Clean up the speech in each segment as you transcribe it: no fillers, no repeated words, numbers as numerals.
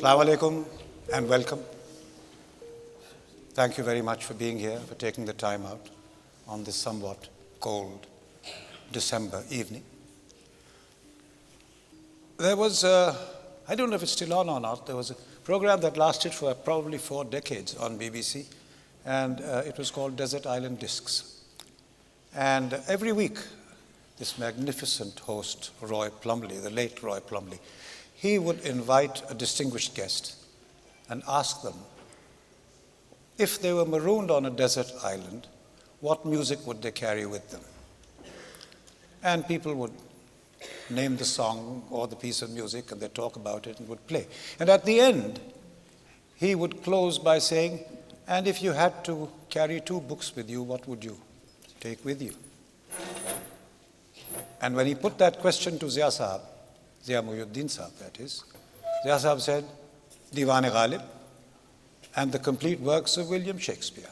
Assalamu alaikum and welcome. Thank you very much for being here, for taking the time out on this somewhat cold December evening. There was, I don't know if it's still on or not, there was a program that lasted for probably 4 decades on BBC, and it was called Desert Island Discs. And every week, this magnificent host, Roy Plumley, the late Roy Plumley, he would invite a distinguished guest and ask them, if they were marooned on a desert island, what music would they carry with them? And people would name the song or the piece of music, and they'd talk about it and would play. And at the end, he would close by saying, and if you had to carry 2 books with you, what would you take with you? And when he put that question to Zia Sahab, Zia Mohyeddin Sahab, that is, Zia Sahab said, Diwan-e-Ghalib and the complete works of William Shakespeare.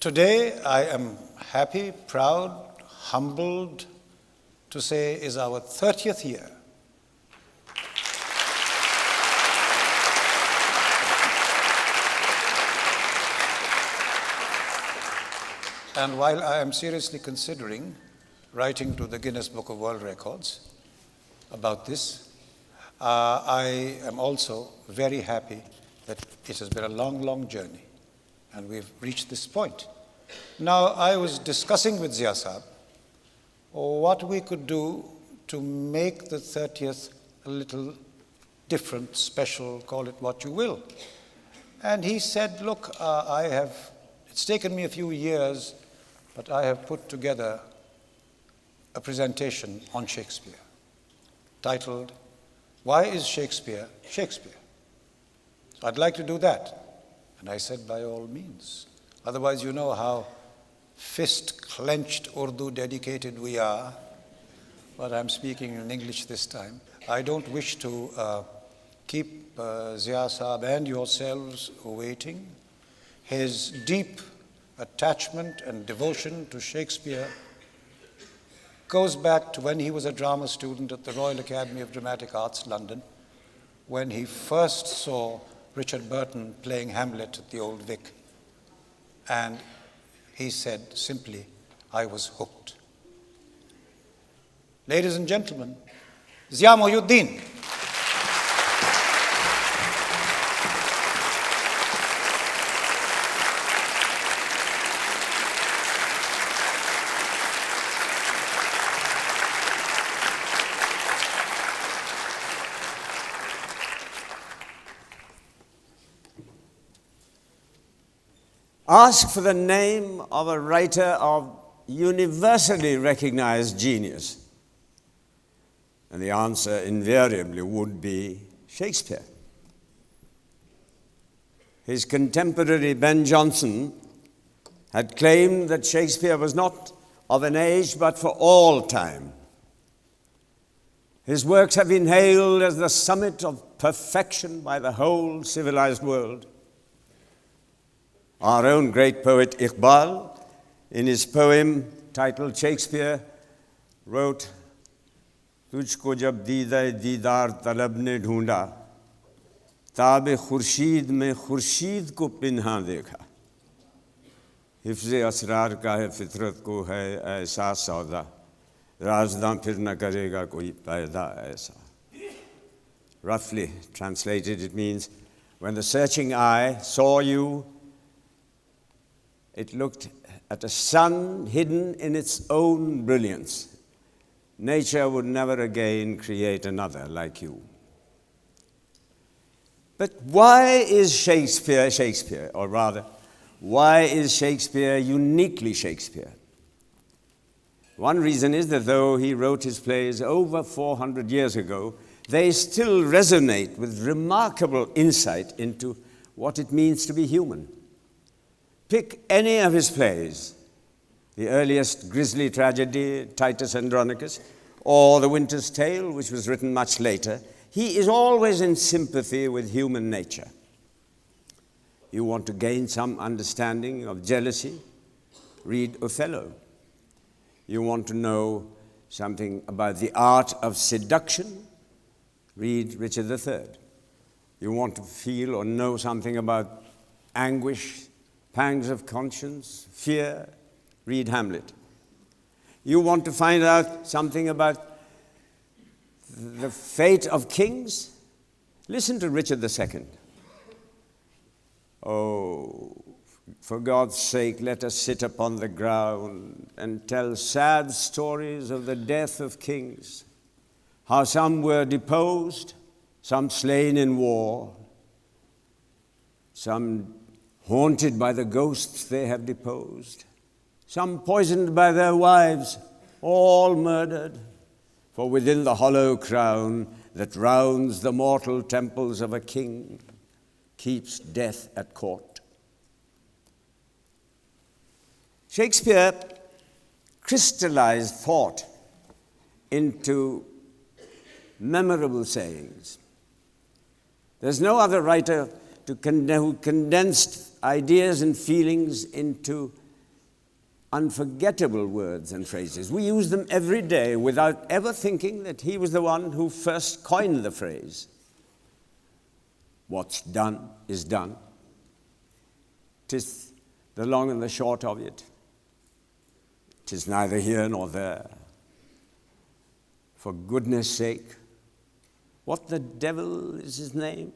Today, I am happy, proud, humbled to say is our 30th year. And while I am seriously considering writing to the Guinness Book of World Records about this, I am also very happy that it has been a long, long journey, and we've reached this point. Now, I was discussing with Zia Sahab what we could do to make the 30th a little different, special, call it what you will. And he said, look, it's taken me a few years, but I have put together a presentation on Shakespeare titled, Why is Shakespeare Shakespeare? So I'd like to do that. And I said, by all means. Otherwise, you know how fist-clenched Urdu dedicated we are. But I'm speaking in English this time. I don't wish to keep Zia Sahab and yourselves waiting. His deep attachment and devotion to Shakespeare goes back to when he was a drama student at the Royal Academy of Dramatic Arts, London, when he first saw Richard Burton playing Hamlet at the Old Vic. And he said simply, I was hooked. Ladies and gentlemen, Zia Mohyeddin. Ask for the name of a writer of universally recognized genius, and the answer invariably would be Shakespeare. His contemporary Ben Jonson had claimed that Shakespeare was not of an age but for all time. His works have been hailed as the summit of perfection by the whole civilized world. Our own great poet Iqbal, in his poem titled Shakespeare, wrote, Tujhko jab deeda deedar talab ne dhoonda, taab-e khurshid mein khurshid ko pinha dekha. Hifz-e asrar ka hai fitrat ko hai aisa sauda, razdan phir na karega koi paida aisa. Roughly translated, it means, when the searching eye saw you, it looked at a sun hidden in its own brilliance. Nature would never again create another like you. But why is Shakespeare Shakespeare? Or rather, why is Shakespeare uniquely Shakespeare? One reason is that though he wrote his plays over 400 years ago, they still resonate with remarkable insight into what it means to be human. Pick any of his plays, the earliest grisly tragedy, Titus Andronicus, or The Winter's Tale, which was written much later, he is always in sympathy with human nature. You want to gain some understanding of jealousy? Read Othello. You want to know something about the art of seduction? read Richard III. You want to feel or know something about anguish, pangs of conscience, fear, read Hamlet. You want to find out something about the fate of kings? Listen to Richard II. Oh, for God's sake, let us sit upon the ground and tell sad stories of the death of kings, how some were deposed, some slain in war, some haunted by the ghosts they have deposed, some poisoned by their wives, all murdered. For within the hollow crown that rounds the mortal temples of a king keeps death at court. Shakespeare crystallized thought into memorable sayings. There's no other writer who condensed ideas and feelings into unforgettable words and phrases. We use them every day without ever thinking that he was the one who first coined the phrase. What's done is done. 'Tis the long and the short of it. 'Tis neither here nor there. For goodness sake, what the devil is his name?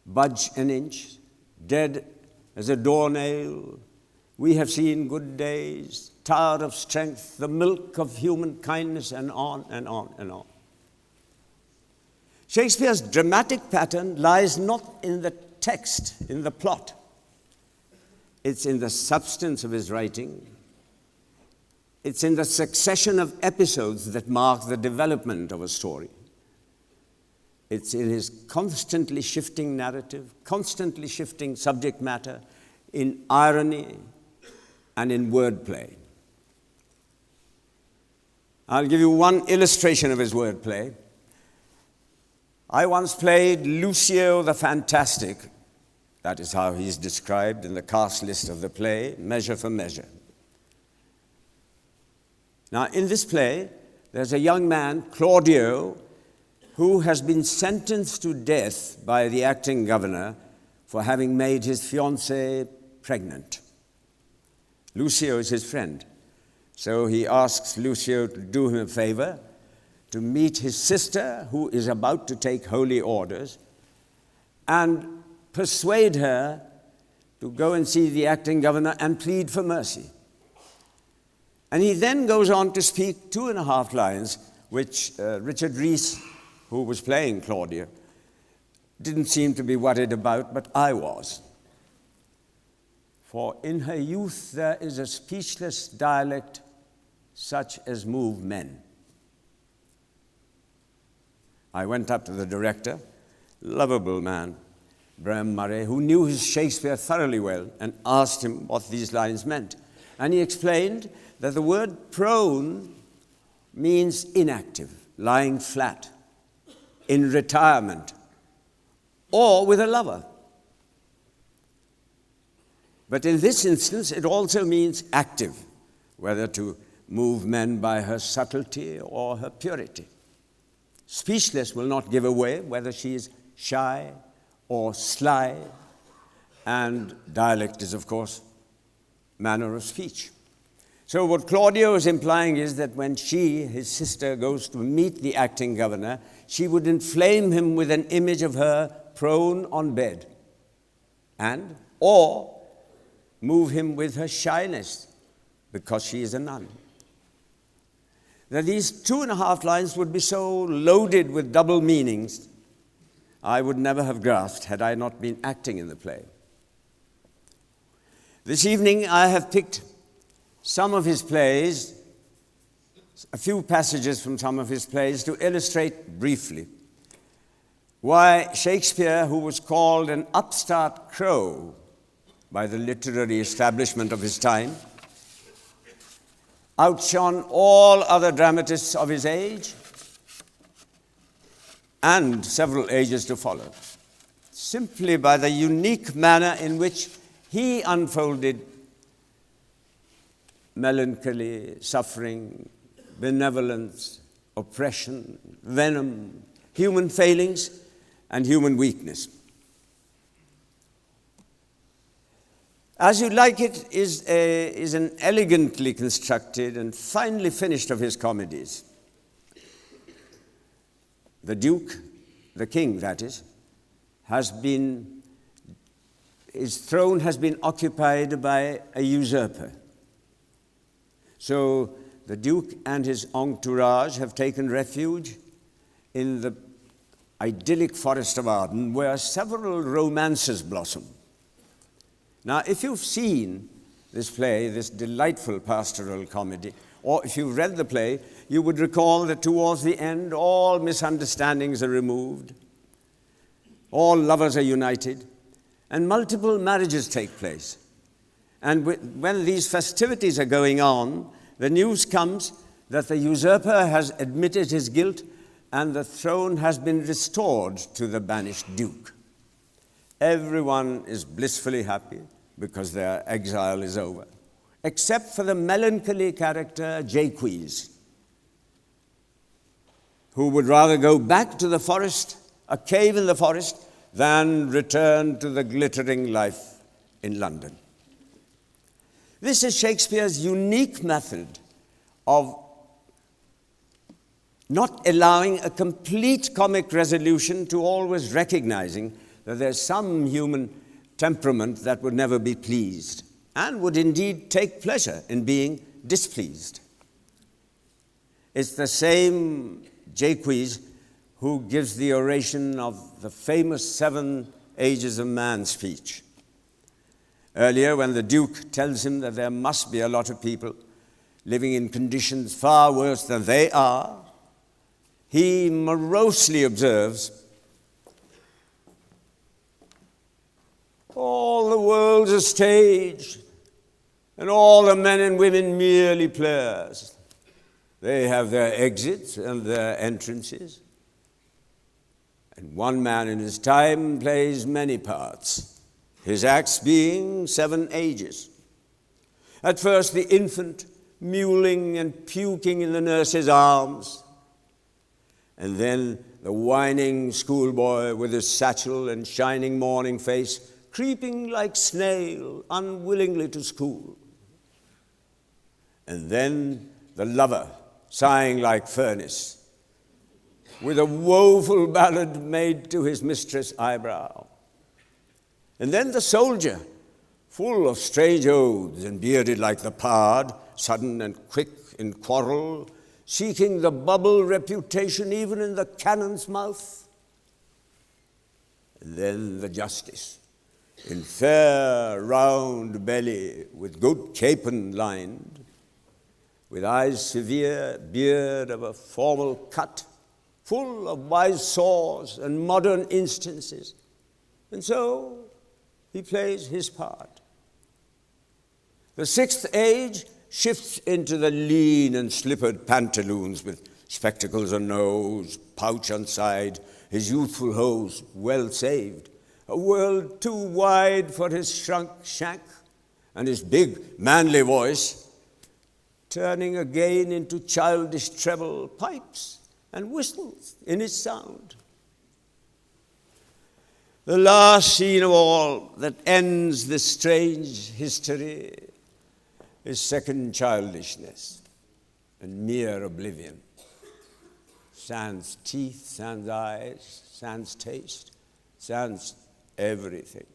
Budge an inch, dead as a doornail. We have seen good days, tower of strength, the milk of human kindness, and on and on and on. Shakespeare's dramatic pattern lies not in the text, in the plot. It's in the substance of his writing. It's in the succession of episodes that mark the development of a story. It's in his constantly shifting narrative, constantly shifting subject matter, in irony and in wordplay. I'll give you one illustration of his wordplay. I once played Lucio the Fantastic. That is how he's described in the cast list of the play, Measure for Measure. Now, in this play, there's a young man, Claudio, who has been sentenced to death by the acting governor for having made his fiancée pregnant. Lucio is his friend, so he asks Lucio to do him a favor, to meet his sister, who is about to take holy orders, and persuade her to go and see the acting governor and plead for mercy. And he then goes on to speak 2.5 lines, which Richard Rhys, who was playing Claudia, didn't seem to be worried about, but I was. For in her youth there is a speechless dialect such as move men. I went up to the director, lovable man, Graham Murray, who knew his Shakespeare thoroughly well, and asked him what these lines meant. And he explained that the word prone means inactive, lying flat, in retirement, or with a lover. But in this instance, it also means active, whether to move men by her subtlety or her purity. Speechless will not give away whether she is shy or sly, and dialect is, of course, manner of speech. So what Claudio is implying is that when she, his sister, goes to meet the acting governor, she would inflame him with an image of her prone on bed, and or move him with her shyness because she is a nun. Now, these 2.5 lines would be so loaded with double meanings, I would never have grasped had I not been acting in the play. This evening, I have picked some of his plays, a few passages from some of his plays, to illustrate briefly why Shakespeare, who was called an upstart crow by the literary establishment of his time, outshone all other dramatists of his age and several ages to follow, simply by the unique manner in which he unfolded melancholy, suffering, benevolence, oppression, venom, human failings, and human weakness. As You Like It is an elegantly constructed and finely finished of his comedies. The Duke, the King, that is, his throne has been occupied by a usurper. So the Duke and his entourage have taken refuge in the idyllic forest of Arden, where several romances blossom. Now, if you've seen this play, this delightful pastoral comedy, or if you've read the play, you would recall that towards the end, all misunderstandings are removed, all lovers are united, and multiple marriages take place. And when these festivities are going on, the news comes that the usurper has admitted his guilt and the throne has been restored to the banished Duke. Everyone is blissfully happy because their exile is over, except for the melancholy character Jaques, who would rather go back to the forest, a cave in the forest, than return to the glittering life in London. This is Shakespeare's unique method of not allowing a complete comic resolution to always recognizing that there's some human temperament that would never be pleased and would indeed take pleasure in being displeased. It's the same Jaques who gives the oration of the famous 7 Ages of Man speech. Earlier, when the Duke tells him that there must be a lot of people living in conditions far worse than they are, he morosely observes, "All the world's a stage, and all the men and women merely players. They have their exits and their entrances. And one man in his time plays many parts, his acts being 7 ages. At first the infant, mewling and puking in the nurse's arms, and then the whining schoolboy with his satchel and shining morning face, creeping like snail unwillingly to school. And then the lover, sighing like furnace, with a woeful ballad made to his mistress' eyebrow. And then the soldier, full of strange oaths and bearded like the pard, sudden and quick in quarrel, seeking the bubble reputation even in the cannon's mouth. And then the justice, in fair round belly, with good capon lined, with eyes severe, beard of a formal cut, full of wise saws and modern instances. And so he plays his part. The 6th age shifts into the lean and slippered pantaloons with spectacles on nose, pouch on side, his youthful hose well saved, a world too wide for his shrunk shack, and his big manly voice turning again into childish treble pipes and whistles in its sound. The last scene of all that ends this strange history is second childishness and mere oblivion. Sans teeth, sans eyes, sans taste, sans everything.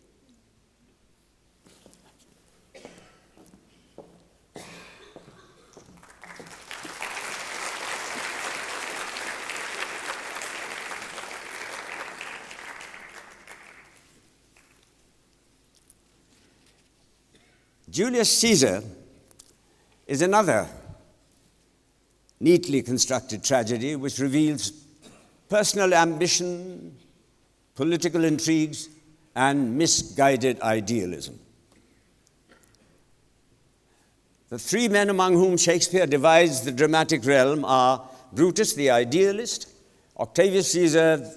Julius Caesar is another neatly constructed tragedy which reveals personal ambition, political intrigues, and misguided idealism. The 3 men among whom Shakespeare divides the dramatic realm are Brutus, the idealist, Octavius Caesar,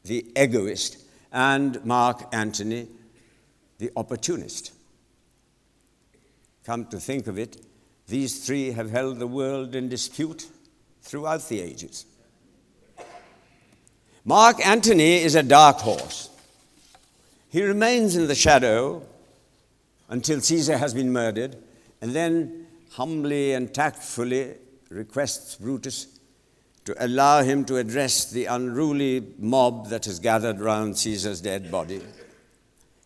the egoist, and Mark Antony, the opportunist. Come to think of it, these 3 have held the world in dispute throughout the ages. Mark Antony is a dark horse. He remains in the shadow until Caesar has been murdered, and then humbly and tactfully requests Brutus to allow him to address the unruly mob that has gathered round Caesar's dead body.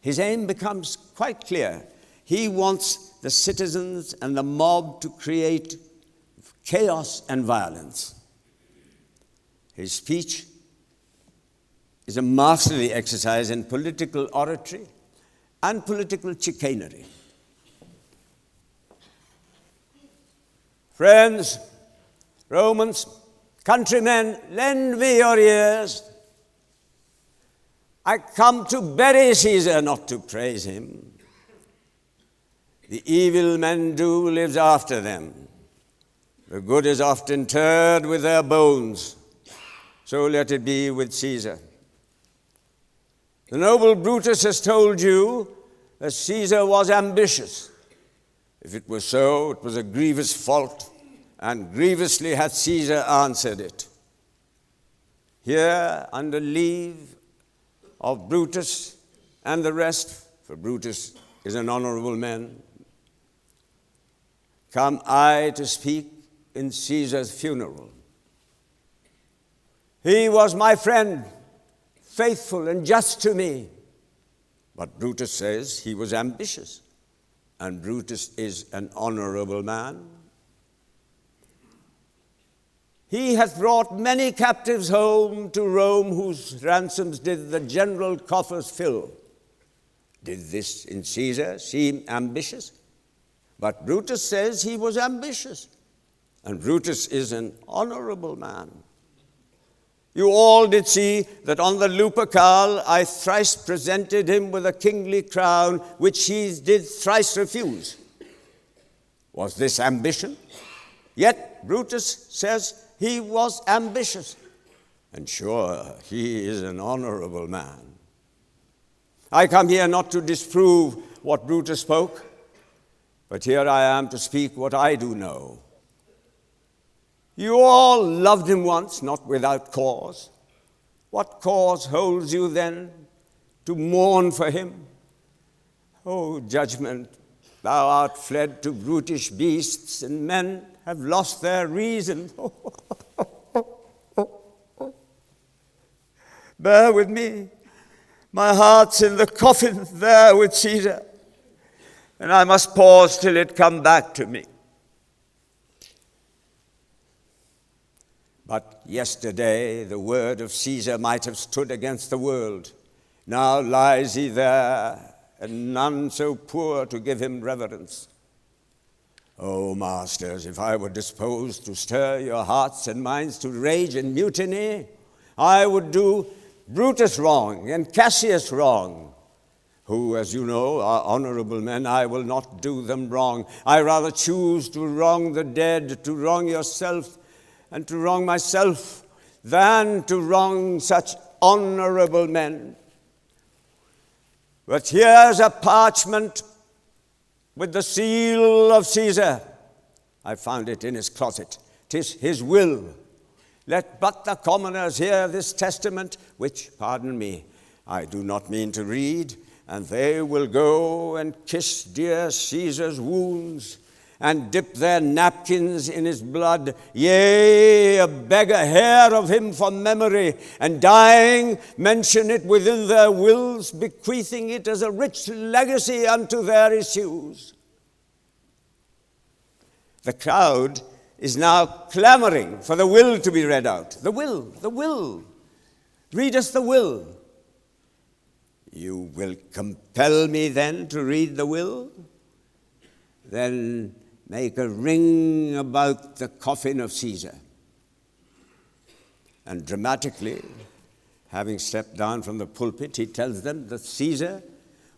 His aim becomes quite clear. He wants the citizens and the mob to create chaos and violence. His speech is a masterly exercise in political oratory and political chicanery. Friends, Romans, countrymen, lend me your ears. I come to bury Caesar, not to praise him. The evil men do lives after them. The good is oft interred with their bones. So let it be with Caesar. The noble Brutus has told you that Caesar was ambitious. If it was so, it was a grievous fault, and grievously hath Caesar answered it. Here, under leave of Brutus and the rest, for Brutus is an honorable man, come I to speak in Caesar's funeral. He was my friend, faithful and just to me. But Brutus says he was ambitious, and Brutus is an honorable man. He hath brought many captives home to Rome, whose ransoms did the general coffers fill. Did this in Caesar seem ambitious? But Brutus says he was ambitious, and Brutus is an honorable man. You all did see that on the Lupercal I thrice presented him with a kingly crown, which he did thrice refuse. Was this ambition? Yet Brutus says he was ambitious, and sure, he is an honorable man. I come here not to disprove what Brutus spoke, but here I am to speak what I do know. You all loved him once, not without cause. What cause holds you then to mourn for him? O judgment, thou art fled to brutish beasts, and men have lost their reason. Bear with me. My heart's in the coffin there with Caesar, and I must pause till it come back to me. But yesterday the word of Caesar might have stood against the world. Now lies he there, and none so poor to give him reverence. O masters, if I were disposed to stir your hearts and minds to rage and mutiny, I would do Brutus wrong and Cassius wrong, who, as you know, are honorable men. I will not do them wrong. I rather choose to wrong the dead, to wrong yourself, and to wrong myself, than to wrong such honorable men. But here's a parchment with the seal of Caesar. I found it in his closet. 'Tis his will. Let but the commoners hear this testament, which, pardon me, I do not mean to read, and they will go and kiss dear Caesar's wounds, and dip their napkins in his blood, yea, beg a hair of him for memory, and dying, mention it within their wills, bequeathing it as a rich legacy unto their issues. The crowd is now clamoring for the will to be read out. The will. Read us the will. You will compel me then to read the will? Then make a ring about the coffin of Caesar. And dramatically, having stepped down from the pulpit, he tells them that Caesar,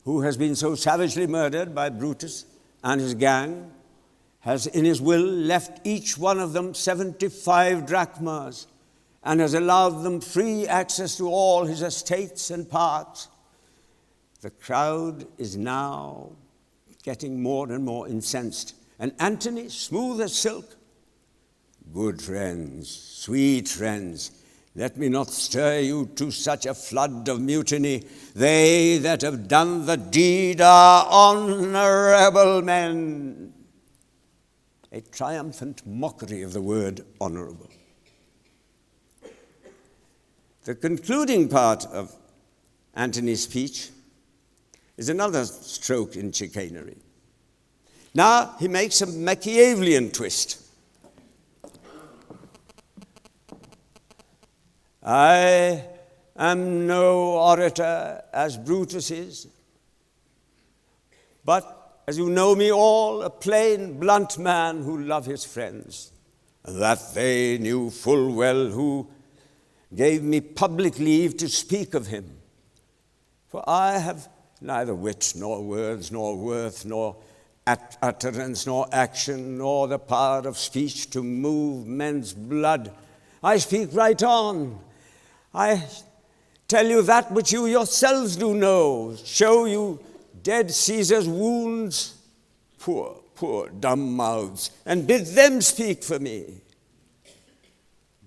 who has been so savagely murdered by Brutus and his gang, has in his will left each one of them 75 drachmas, and has allowed them free access to all his estates and parks. The crowd is now getting more and more incensed. And Antony, smooth as silk, Good friends, sweet friends, let me not stir you to such a flood of mutiny. They that have done the deed are honorable men. A triumphant mockery of the word honorable. The concluding part of Antony's speech is another stroke in chicanery. Now he makes a Machiavellian twist. I am no orator as Brutus is, but, as you know me all, a plain, blunt man who loved his friends, that they knew full well who gave me public leave to speak of him. For I have neither wit, nor words, nor worth, nor utterance, nor action, nor the power of speech to move men's blood. I speak right on. I tell you that which you yourselves do know, show you dead Caesar's wounds, poor, poor dumb mouths, and bid them speak for me.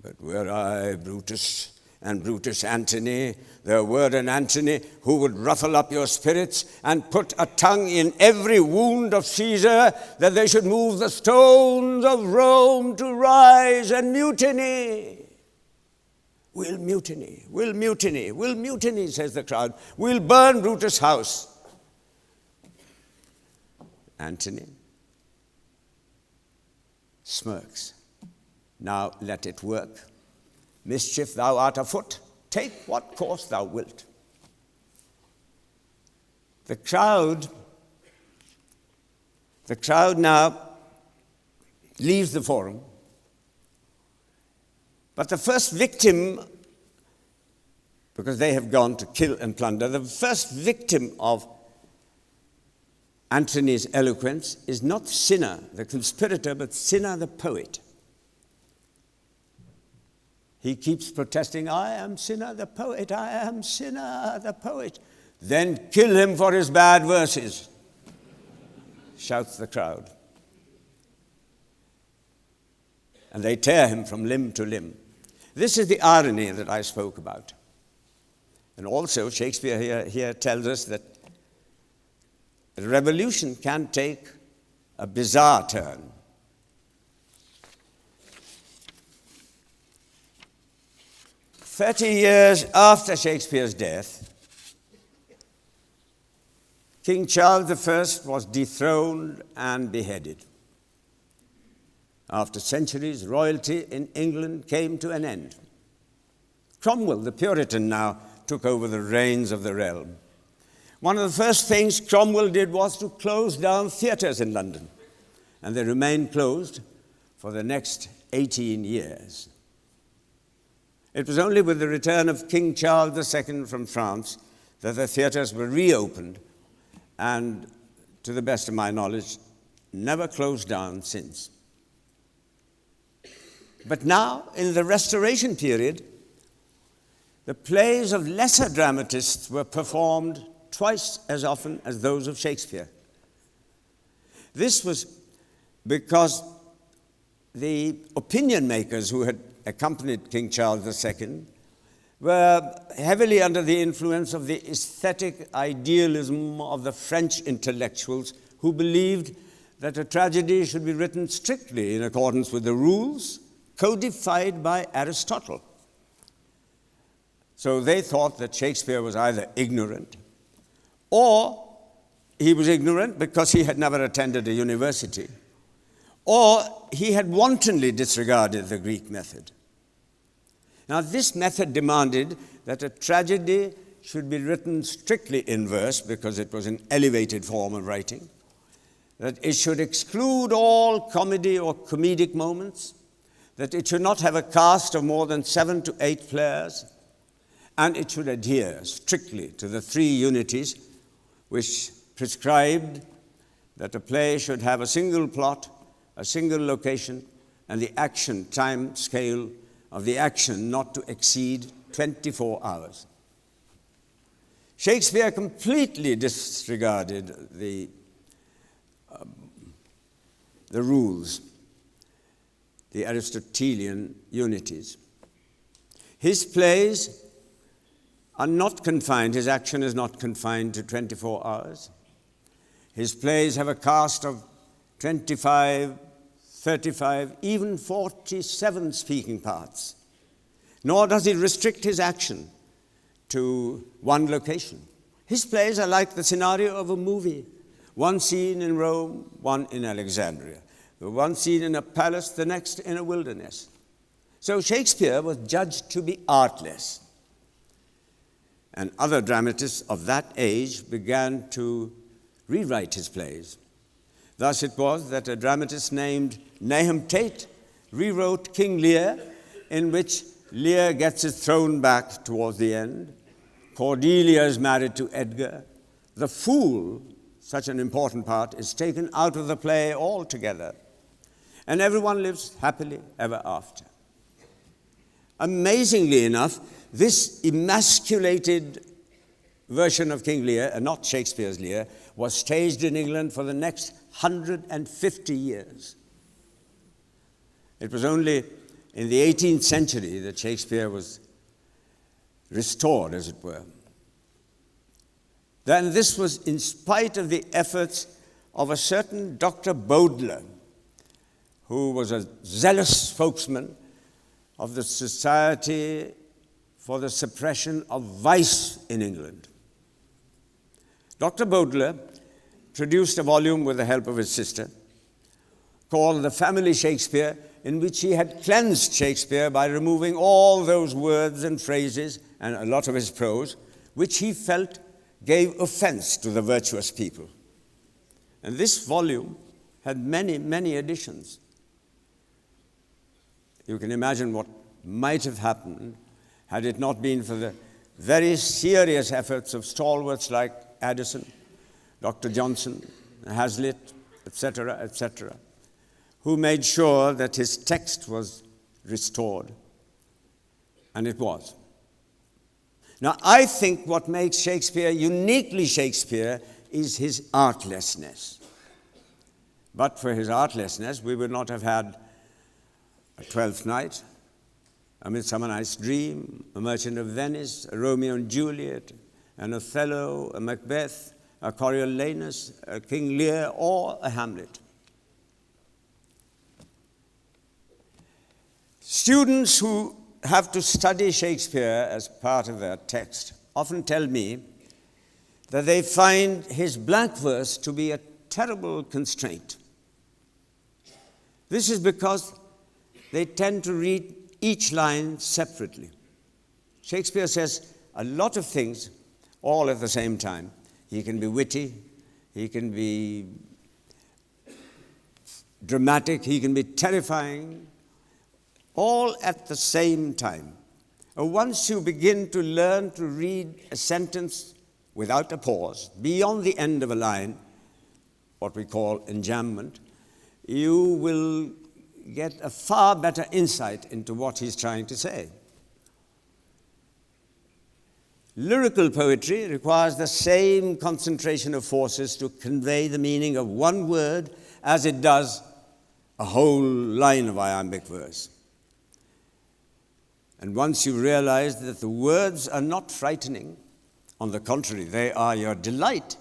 But were I Brutus, and Brutus Antony, there were an Antony who would ruffle up your spirits and put a tongue in every wound of Caesar, that they should move the stones of Rome to rise and mutiny. We'll mutiny, we'll mutiny, we'll mutiny, says the crowd. We'll burn Brutus' house. Antony smirks. Now let it work. Mischief thou art afoot. Take what course thou wilt. The crowd now leaves the forum. But the first victim, because they have gone to kill and plunder, the first victim of Antony's eloquence is not Cinna, the conspirator, but Cinna, the poet. He keeps protesting, I am Cinna, the poet, I am Cinna, the poet. Then kill him for his bad verses, shouts the crowd. And they tear him from limb to limb. This is the irony that I spoke about. And also, Shakespeare here tells us that the revolution can take a bizarre turn. 30 years after Shakespeare's death, King Charles I was dethroned and beheaded. After centuries, royalty in England came to an end. Cromwell, the Puritan, now took over the reins of the realm. One of the first things Cromwell did was to close down theatres in London, and they remained closed for the next 18 years. It was only with the return of King Charles II from France that the theatres were reopened, and, to the best of my knowledge, never closed down since. But now, in the Restoration period, the plays of lesser dramatists were performed twice as often as those of Shakespeare. This was because the opinion makers who had accompanied King Charles II were heavily under the influence of the aesthetic idealism of the French intellectuals who believed that a tragedy should be written strictly in accordance with the rules codified by Aristotle. So they thought that Shakespeare was either ignorant, or he was ignorant because he had never attended a university, or he had wantonly disregarded the Greek method. Now, this method demanded that a tragedy should be written strictly in verse because it was an elevated form of writing, that it should exclude all comedy or comedic moments, that it should not have a cast of more than 7 to 8 players, and it should adhere strictly to the 3 unities which prescribed that a play should have a single plot, a single location, and the action time scale of the action not to exceed 24 hours. Shakespeare completely disregarded the rules. the Aristotelian unities. His plays are not confined, his action is not confined to 24 hours. His plays have a cast of 25, 35, even 47 speaking parts. Nor does he restrict his action to one location. His plays are like the scenario of a movie. One scene in Rome, one in Alexandria. One scene in a palace, the next in a wilderness. So Shakespeare was judged to be artless. And other dramatists of that age began to rewrite his plays. Thus it was that a dramatist named Nahum Tate rewrote King Lear, in which Lear gets his throne back towards the end. Cordelia is married to Edgar. The fool, such an important part, is taken out of the play altogether. And everyone lives happily ever after. Amazingly enough, this emasculated version of King Lear, not Shakespeare's Lear, was staged in England for the next 150 years. It was only in the 18th century that Shakespeare was restored, as it were. Then this was in spite of the efforts of a certain Dr. Bowdler, who was a zealous spokesman of the Society for the Suppression of Vice in England. Dr. Bowdler produced a volume with the help of his sister called The Family Shakespeare, in which he had cleansed Shakespeare by removing all those words and phrases and a lot of his prose, which he felt gave offense to the virtuous people. And this volume had many, many editions. You can imagine what might have happened had it not been for the very serious efforts of stalwarts like Addison, Dr. Johnson, Hazlitt, etc., who made sure that his text was restored. And it was. Now, I think what makes Shakespeare uniquely Shakespeare is his artlessness. But for his artlessness, we would not have had a Twelfth Night, A Midsummer Night's Dream, A Merchant of Venice, a Romeo and Juliet, an Othello, a Macbeth, a Coriolanus, a King Lear, or a Hamlet. Students who have to study Shakespeare as part of their text often tell me that they find his blank verse to be a terrible constraint. This is because they tend to read each line separately. Shakespeare says a lot of things all at the same time. He can be witty, he can be dramatic, he can be terrifying, all at the same time. Once you begin to learn to read a sentence without a pause, beyond the end of a line, what we call enjambment, you will get a far better insight into what he's trying to say. Lyrical poetry requires the same concentration of forces to convey the meaning of one word as it does a whole line of iambic verse. And once you realize that the words are not frightening, on the contrary, they are your delight,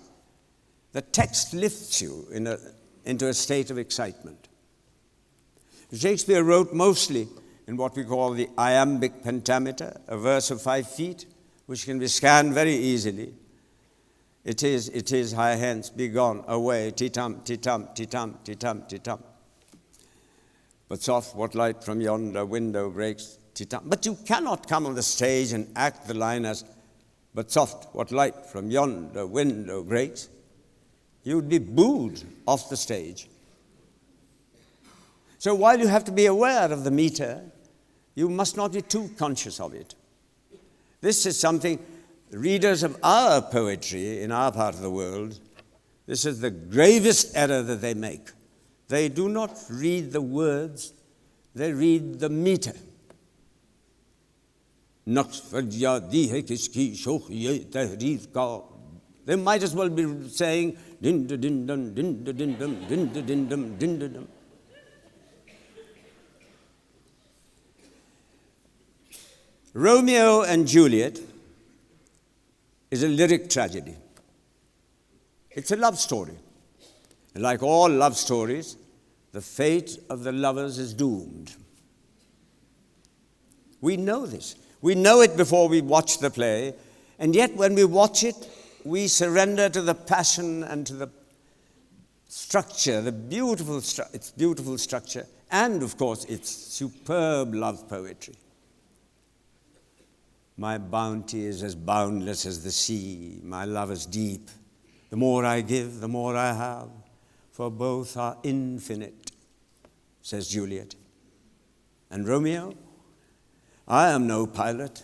the text lifts you into a state of excitement. Shakespeare wrote mostly in what we call the iambic pentameter, a verse of 5 feet, which can be scanned very easily. It is, high hence, be gone, away, ti-tum, ti-tum, ti-tum, ti-tum, ti-tum. But soft, what light from yonder window breaks, ti-tum. But you cannot come on the stage and act the line as, but soft, what light from yonder window breaks. You would be booed off the stage. So while you have to be aware of the meter, you must not be too conscious of it. This is something readers of our poetry in our part of the world, this is the gravest error that they make. They do not read the words, they read the meter. They might as well be saying din da din dum din da din dum din da din dum din da dum. Romeo and Juliet is a lyric tragedy. It's a love story. And like all love stories, the fate of the lovers is doomed. We know this. We know it before we watch the play, and yet when we watch it, we surrender to the passion and to the structure, its beautiful structure, and of course its superb love poetry. My bounty is as boundless as the sea, my love is deep. The more I give, the more I have, for both are infinite, says Juliet. And Romeo, I am no pilot,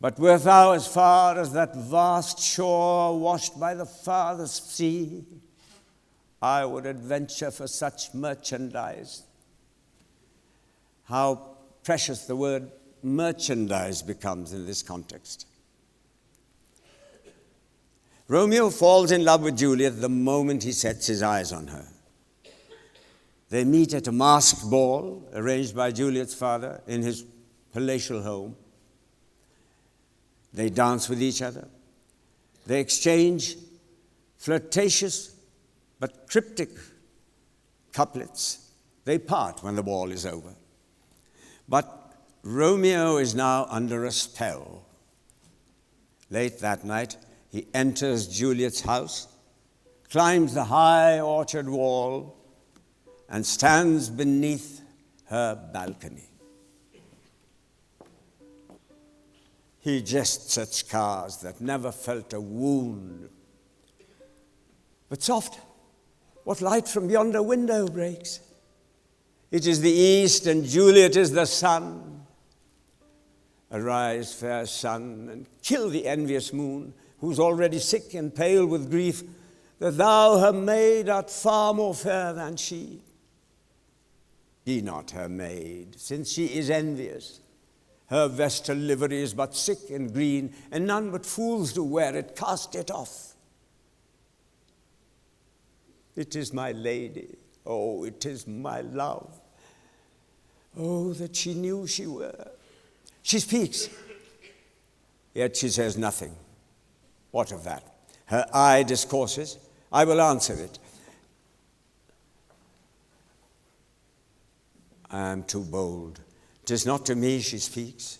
but wert thou as far as that vast shore washed by the farthest sea, I would adventure for such merchandise. How precious the word merchandise becomes in this context. Romeo falls in love with Juliet the moment he sets his eyes on her. They meet at a masked ball arranged by Juliet's father in his palatial home. They dance with each other. They exchange flirtatious but cryptic couplets. They part when the ball is over. But Romeo is now under a spell. Late that night, he enters Juliet's house, climbs the high orchard wall, and stands beneath her balcony. He jests at scars that never felt a wound. But soft, what light from yonder window breaks? It is the east, and Juliet is the sun. Arise, fair sun, and kill the envious moon, who's already sick and pale with grief, that thou, her maid, art far more fair than she. Be not her maid, since she is envious. Her vestal livery is but sick and green, and none but fools do wear it. Cast it off. It is my lady, oh, it is my love. Oh, that she knew she were. She speaks, yet she says nothing. What of that? Her eye discourses. I will answer it. I am too bold. 'Tis not to me she speaks.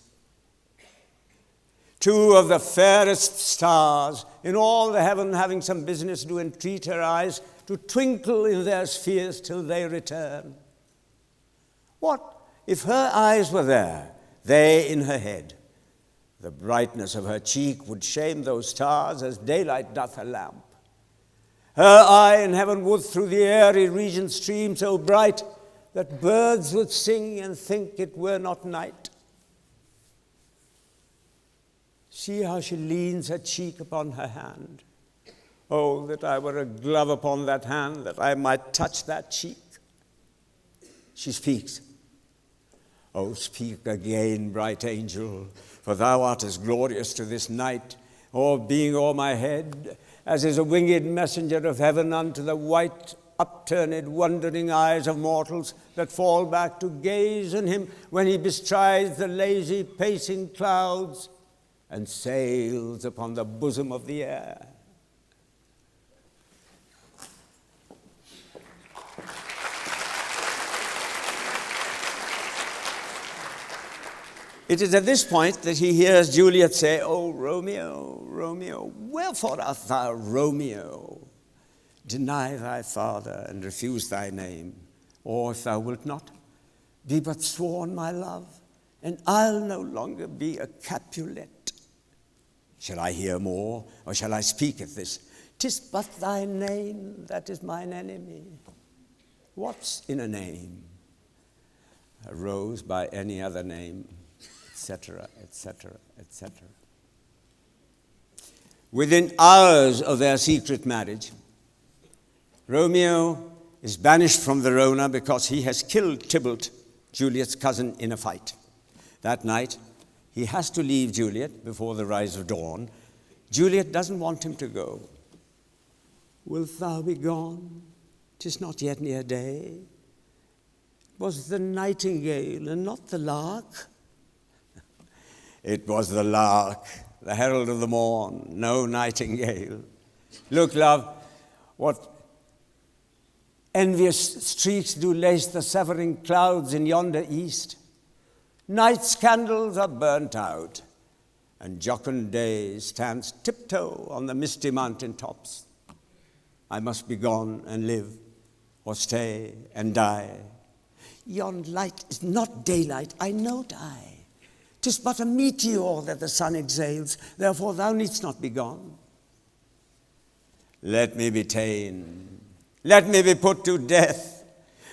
Two of the fairest stars in all the heaven having some business do entreat her eyes to twinkle in their spheres till they return. What if her eyes were there, they in her head? The brightness of her cheek would shame those stars as daylight doth a lamp. Her eye in heaven would through the airy region stream so bright that birds would sing and think it were not night. See how she leans her cheek upon her hand. Oh, that I were a glove upon that hand, that I might touch that cheek. She speaks. Oh, speak again, bright angel, for thou art as glorious to this night, being o'er my head, as is a winged messenger of heaven unto the white, upturned, wondering eyes of mortals that fall back to gaze on him when he bestrides the lazy, pacing clouds and sails upon the bosom of the air. It is at this point that he hears Juliet say, "O Romeo, Romeo, wherefore art thou Romeo? Deny thy father and refuse thy name, or if thou wilt not, be but sworn my love, and I'll no longer be a Capulet. Shall I hear more, or shall I speak at this? 'Tis but thy name that is mine enemy. What's in a name? A rose by any other name, etc., etc., etc." Within hours of their secret marriage, Romeo is banished from Verona because he has killed Tybalt, Juliet's cousin, in a fight. That night, he has to leave Juliet before the rise of dawn. Juliet doesn't want him to go. "Wilt thou be gone? 'Tis not yet near day. Was the nightingale and not the lark?" It was the lark, the herald of the morn, no nightingale. Look, love, what envious streaks do lace the severing clouds in yonder east. Night's candles are burnt out, and jocund day stands tiptoe on the misty mountain tops. I must be gone and live, or stay and die. Yon light is not daylight, I know I. 'Tis but a meteor that the sun exhales, therefore thou needst not be gone. Let me be ta'en, let me be put to death.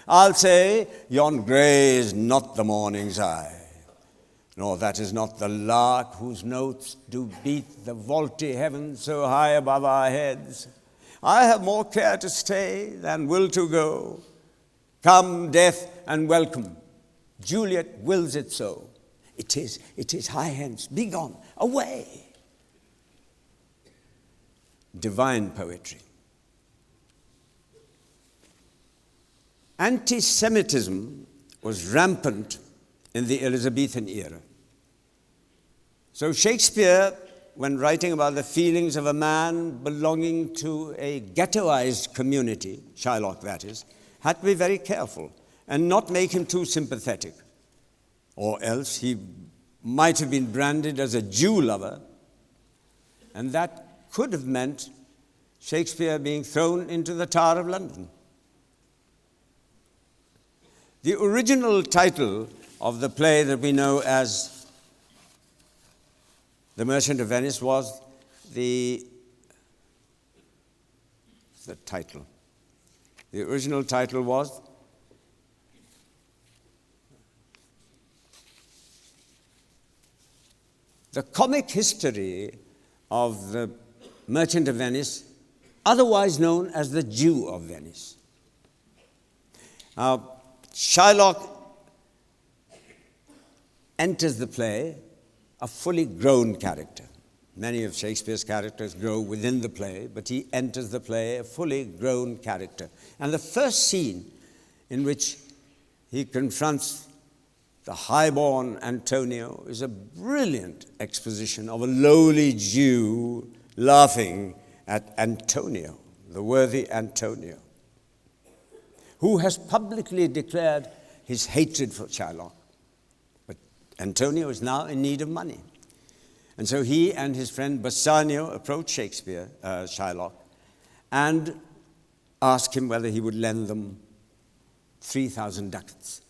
I'll say, yon grey is not the morning's eye, nor that is not the lark whose notes do beat the vaulty heaven so high above our heads. I have more care to stay than will to go. Come, death, and welcome. Juliet wills it so. It is high hence, be gone, away. Divine poetry. Anti-Semitism was rampant in the Elizabethan era. So Shakespeare, when writing about the feelings of a man belonging to a ghettoized community, Shylock that is, had to be very careful and not make him too sympathetic, or else he might have been branded as a Jew lover, and that could have meant Shakespeare being thrown into the Tower of London. The original title of the play that we know as The Merchant of Venice was the title. The original title was The Comic History of the Merchant of Venice, otherwise known as the Jew of Venice. Now, Shylock enters the play a fully grown character. Many of Shakespeare's characters grow within the play, but he enters the play a fully grown character. And the first scene in which he confronts the highborn Antonio is a brilliant exposition of a lowly Jew laughing at Antonio, the worthy Antonio, who has publicly declared his hatred for Shylock. But Antonio is now in need of money. And so he and his friend Bassanio approach Shylock, and ask him whether he would lend them 3,000 ducats.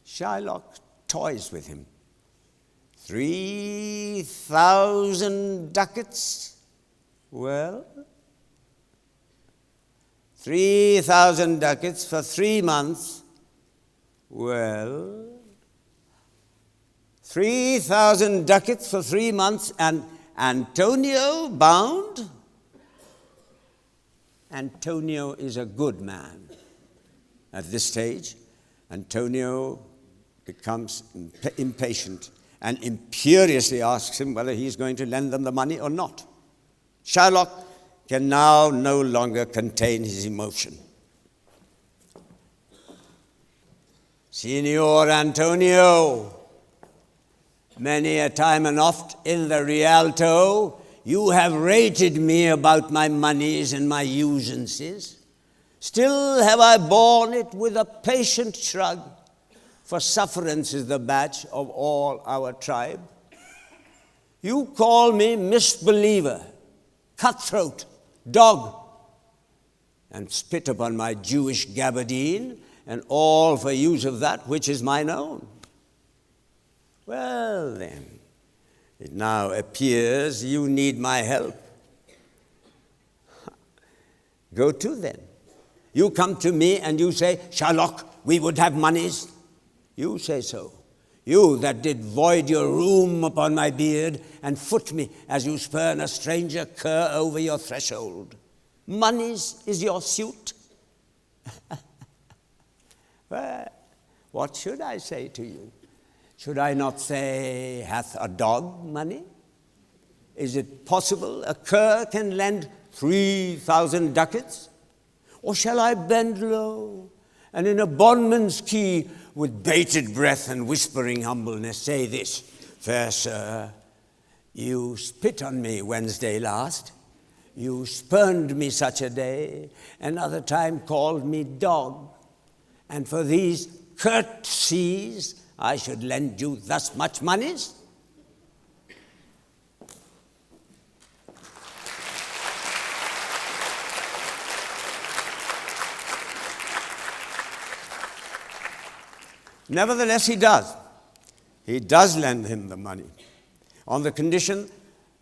Shylock toys with him. 3,000 ducats? Well, 3,000 ducats for 3 months? Well, 3,000 ducats for 3 months, and Antonio bound? Antonio is a good man. At this stage, Antonio becomes impatient and imperiously asks him whether he's going to lend them the money or not. Shylock can now no longer contain his emotion. Signor Antonio, many a time and oft in the Rialto, you have rated me about my monies and my usances. Still have I borne it with a patient shrug, for sufferance is the batch of all our tribe. You call me misbeliever, cutthroat, dog, and spit upon my Jewish gabardine, and all for use of that which is mine own. Well then, it now appears you need my help. Go to then. You come to me and you say, Shylock, we would have monies. You say so. You that did void your room upon my beard and foot me as you spurn a stranger cur over your threshold. Monies is your suit? Well, what should I say to you? Should I not say, hath a dog money? Is it possible a cur can lend 3,000 ducats? Or shall I bend low and in a bondman's key with bated breath and whispering humbleness, say this: "Fair sir, you spit on me Wednesday last. You spurned me such a day, another time called me dog. And for these courtesies, I should lend you thus much monies?" Nevertheless, he does. He does lend him the money, on the condition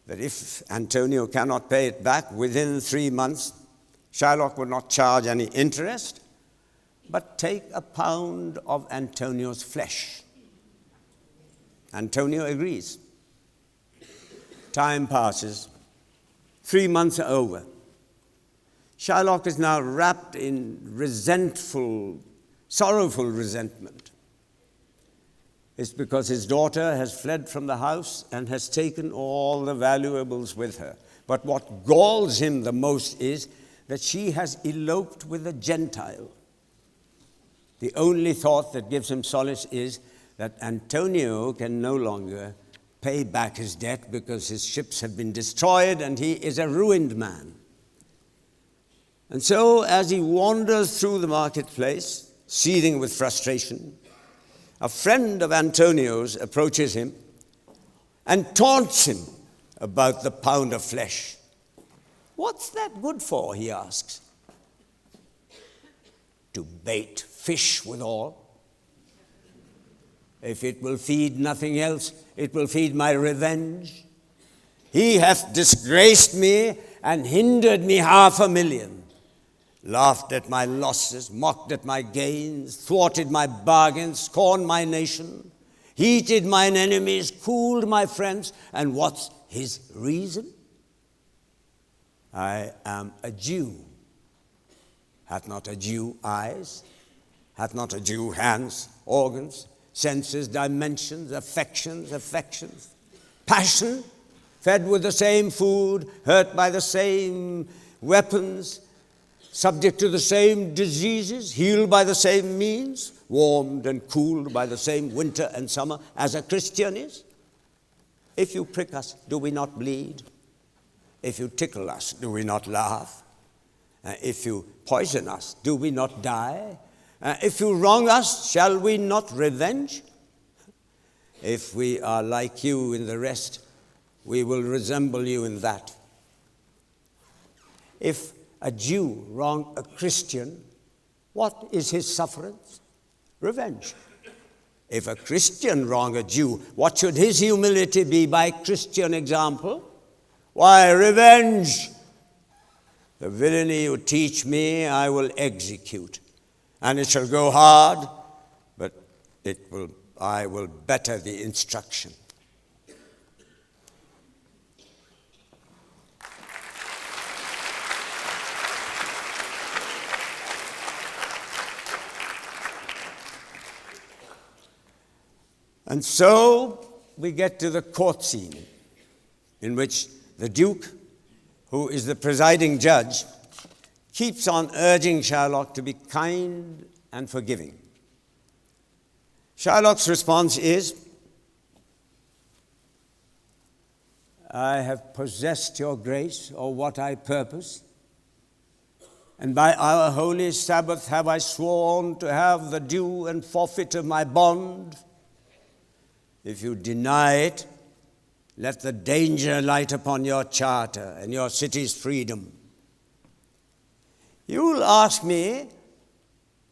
that if Antonio cannot pay it back within 3 months, Shylock would not charge any interest, but take a pound of Antonio's flesh. Antonio agrees. Time passes. 3 months are over. Shylock is now wrapped in resentful, sorrowful resentment. It's because his daughter has fled from the house and has taken all the valuables with her. But what galls him the most is that she has eloped with a Gentile. The only thought that gives him solace is that Antonio can no longer pay back his debt because his ships have been destroyed and he is a ruined man. And so, as he wanders through the marketplace, seething with frustration, a friend of Antonio's approaches him and taunts him about the pound of flesh. "What's that good for?" he asks. "To bait fish withal. If it will feed nothing else, it will feed my revenge. He hath disgraced me and hindered me 500,000. Laughed at my losses, mocked at my gains, thwarted my bargains, scorned my nation, heated mine enemies, cooled my friends. And what's his reason? I am a Jew. Hath not a Jew eyes? Hath not a Jew hands, organs, senses, dimensions, affections? Passion, fed with the same food, hurt by the same weapons, subject to the same diseases, healed by the same means, warmed and cooled by the same winter and summer as a Christian is? If you prick us, do we not bleed? If you tickle us, do we not laugh? If you poison us, do we not die? If you wrong us, shall we not revenge? If we are like you in the rest, we will resemble you in that. If a Jew wrong a Christian, what is his sufferance? Revenge. If a Christian wrong a Jew, what should his humility be by Christian example? Why, revenge. The villainy you teach me, I will execute. And it shall go hard, but I will better the instruction. And so we get to the court scene in which the Duke, who is the presiding judge, keeps on urging Shylock to be kind and forgiving. Shylock's response is, "I have possessed your grace, or what I purpose, and by our holy Sabbath have I sworn to have the due and forfeit of my bond. If you deny it, let the danger light upon your charter and your city's freedom. You will ask me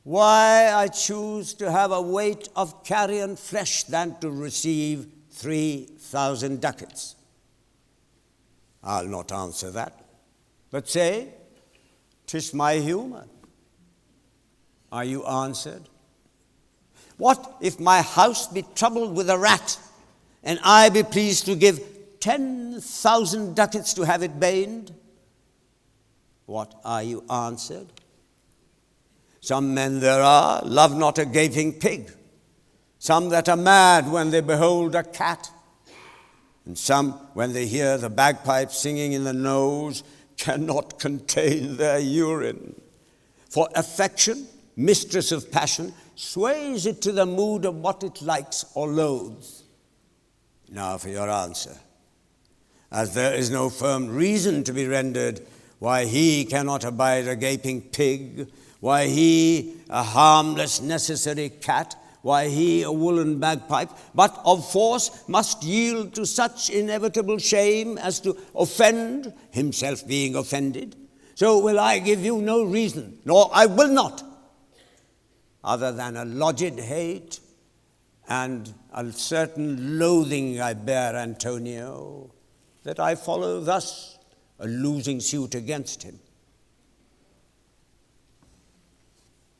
why I choose to have a weight of carrion flesh than to receive 3,000 ducats. I'll not answer that, but say, 'tis my humor. Are you answered? What if my house be troubled with a rat, and I be pleased to give 10,000 ducats to have it baned? What are you answered? Some men there are, love not a gaping pig, some that are mad when they behold a cat, and some, when they hear the bagpipes singing in the nose, cannot contain their urine. For affection, mistress of passion, sways it to the mood of what it likes or loathes. Now for your answer. As there is no firm reason to be rendered why he cannot abide a gaping pig, why he a harmless necessary cat, why he a woolen bagpipe, but of force must yield to such inevitable shame as to offend, himself being offended, so will I give you no reason, nor I will not, other than a lodged hate and a certain loathing I bear Antonio, that I follow thus a losing suit against him.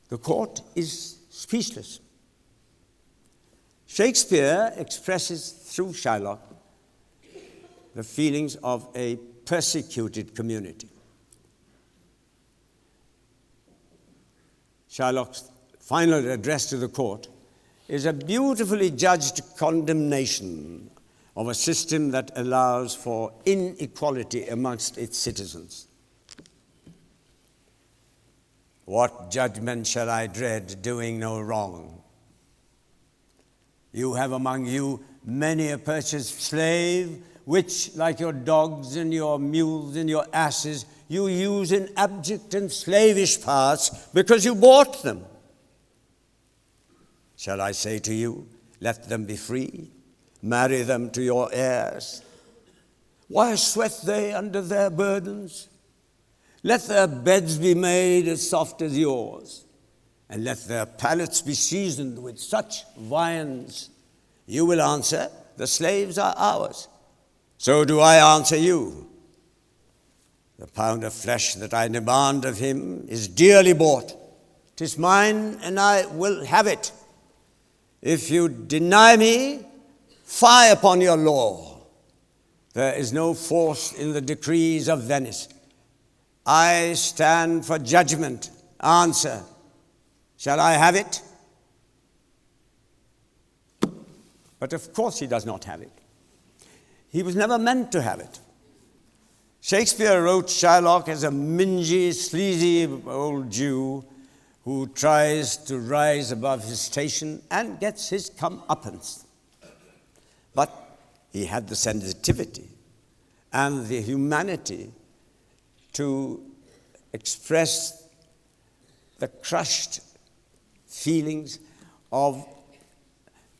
The court is speechless. Shakespeare expresses through Shylock the feelings of a persecuted community. Shylock's final address to the court is a beautifully judged condemnation of a system that allows for inequality amongst its citizens. What judgment shall I dread, doing no wrong? You have among you many a purchased slave, which, like your dogs and your mules and your asses, you use in abject and slavish parts because you bought them. Shall I say to you, let them be free, marry them to your heirs? Why sweat they under their burdens? Let their beds be made as soft as yours, and let their palates be seasoned with such viands. You will answer, the slaves are ours. So do I answer you. The pound of flesh that I demand of him is dearly bought. 'Tis mine, and I will have it. If you deny me, fie upon your law. There is no force in the decrees of Venice. I stand for judgment. Answer, shall I have it? But of course he does not have it. He was never meant to have it. Shakespeare wrote Shylock as a mingy, sleazy old Jew who tries to rise above his station and gets his comeuppance. But he had the sensitivity and the humanity to express the crushed feelings of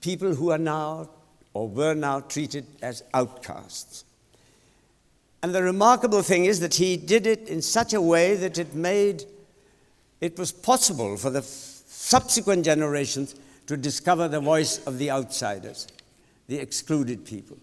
people who are now or were now treated as outcasts. And the remarkable thing is that he did it in such a way that it was possible for the subsequent generations to discover the voice of the outsiders, the excluded people.